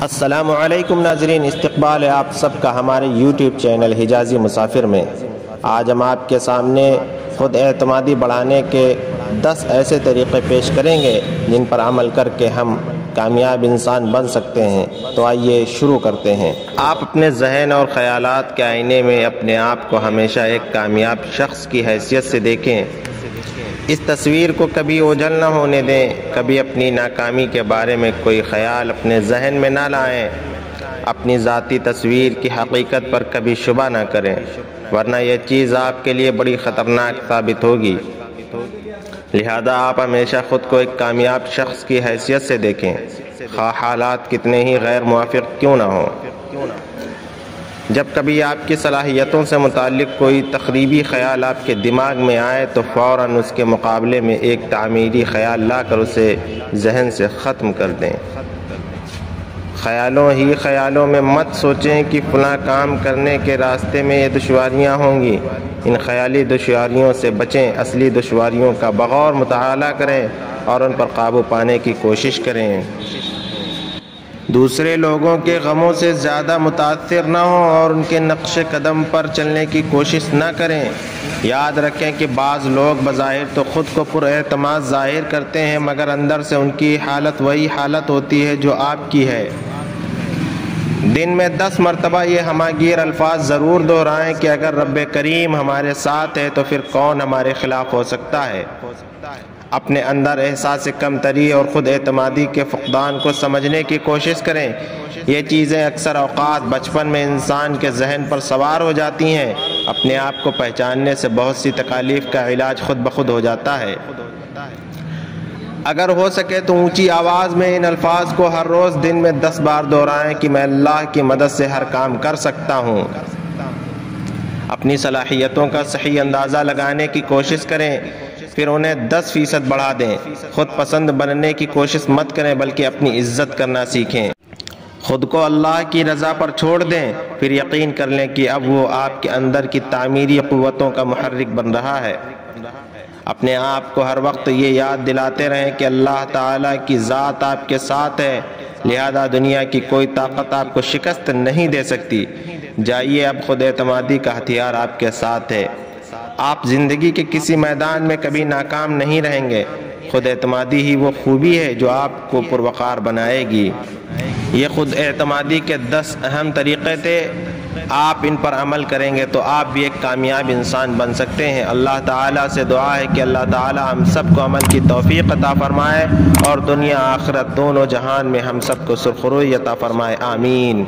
السلام علیکم ناظرین، استقبال ہے آپ سب کا ہمارے یوٹیوب چینل حجازی مسافر میں۔ آج ہم آپ کے سامنے خود اعتمادی بڑھانے کے 10 ایسے طریقے پیش کریں گے جن پر عمل کر کے ہم کامیاب انسان بن سکتے ہیں۔ تو آئیے شروع کرتے ہیں۔ آپ اپنے ذہن اور خیالات کے آئینے میں اپنے آپ کو ہمیشہ ایک کامیاب شخص کی حیثیت سے دیکھیں۔ اس تصویر کو کبھی اوجھل نہ ہونے دیں، کبھی اپنی ناکامی کے بارے میں کوئی خیال اپنے ذہن میں نہ لائیں، اپنی ذاتی تصویر کی حقیقت پر کبھی شبہ نہ کریں، ورنہ یہ چیز آپ کے لیے بڑی خطرناک ثابت ہوگی۔ لہذا آپ ہمیشہ خود کو ایک کامیاب شخص کی حیثیت سے دیکھیں، خواہ حالات کتنے ہی غیر موافق کیوں نہ ہوں۔ جب کبھی آپ کی صلاحیتوں سے متعلق کوئی تخریبی خیال آپ کے دماغ میں آئے تو فوراً اس کے مقابلے میں ایک تعمیری خیال لا کر اسے ذہن سے ختم کر دیں۔ خیالوں میں مت سوچیں کہ فلاں کام کرنے کے راستے میں یہ دشواریاں ہوں گی۔ ان خیالی دشواریوں سے بچیں، اصلی دشواریوں کا بغور مطالعہ کریں اور ان پر قابو پانے کی کوشش کریں۔ دوسرے لوگوں کے غموں سے زیادہ متاثر نہ ہوں اور ان کے نقش قدم پر چلنے کی کوشش نہ کریں۔ یاد رکھیں کہ بعض لوگ بظاہر تو خود کو پر اعتماد ظاہر کرتے ہیں، مگر اندر سے ان کی حالت وہی حالت ہوتی ہے جو آپ کی ہے۔ دن میں 10 مرتبہ یہ ہماگیر الفاظ ضرور دہرائیں کہ اگر رب کریم ہمارے ساتھ ہے تو پھر کون ہمارے خلاف ہو سکتا ہے۔ اپنے اندر احساس کمتری اور خود اعتمادی کے فقدان کو سمجھنے کی کوشش کریں۔ یہ چیزیں اکثر اوقات بچپن میں انسان کے ذہن پر سوار ہو جاتی ہیں۔ اپنے آپ کو پہچاننے سے بہت سی تکالیف کا علاج خود بخود ہو جاتا ہے۔ اگر ہو سکے تو اونچی آواز میں ان الفاظ کو ہر روز دن میں 10 بار دہرائیں کہ میں اللہ کی مدد سے ہر کام کر سکتا ہوں۔ اپنی صلاحیتوں کا صحیح اندازہ لگانے کی کوشش کریں، پھر انہیں 10% بڑھا دیں۔ خود پسند بننے کی کوشش مت کریں بلکہ اپنی عزت کرنا سیکھیں۔ خود کو اللہ کی رضا پر چھوڑ دیں، پھر یقین کر لیں کہ اب وہ آپ کے اندر کی تعمیری قوتوں کا محرک بن رہا ہے۔ اپنے آپ کو ہر وقت یہ یاد دلاتے رہیں کہ اللہ تعالیٰ کی ذات آپ کے ساتھ ہے، لہذا دنیا کی کوئی طاقت آپ کو شکست نہیں دے سکتی۔ جائیے، اب خود اعتمادی کا ہتھیار آپ کے ساتھ ہے۔ آپ زندگی کے کسی میدان میں کبھی ناکام نہیں رہیں گے۔ خود اعتمادی ہی وہ خوبی ہے جو آپ کو پروقار بنائے گی۔ یہ خود اعتمادی کے 10 اہم طریقے تھے۔ آپ ان پر عمل کریں گے تو آپ بھی ایک کامیاب انسان بن سکتے ہیں۔ اللہ تعالیٰ سے دعا ہے کہ اللہ تعالیٰ ہم سب کو عمل کی توفیق عطا فرمائے اور دنیا آخرت دونوں جہان میں ہم سب کو سرخروئی عطا فرمائے۔ آمین۔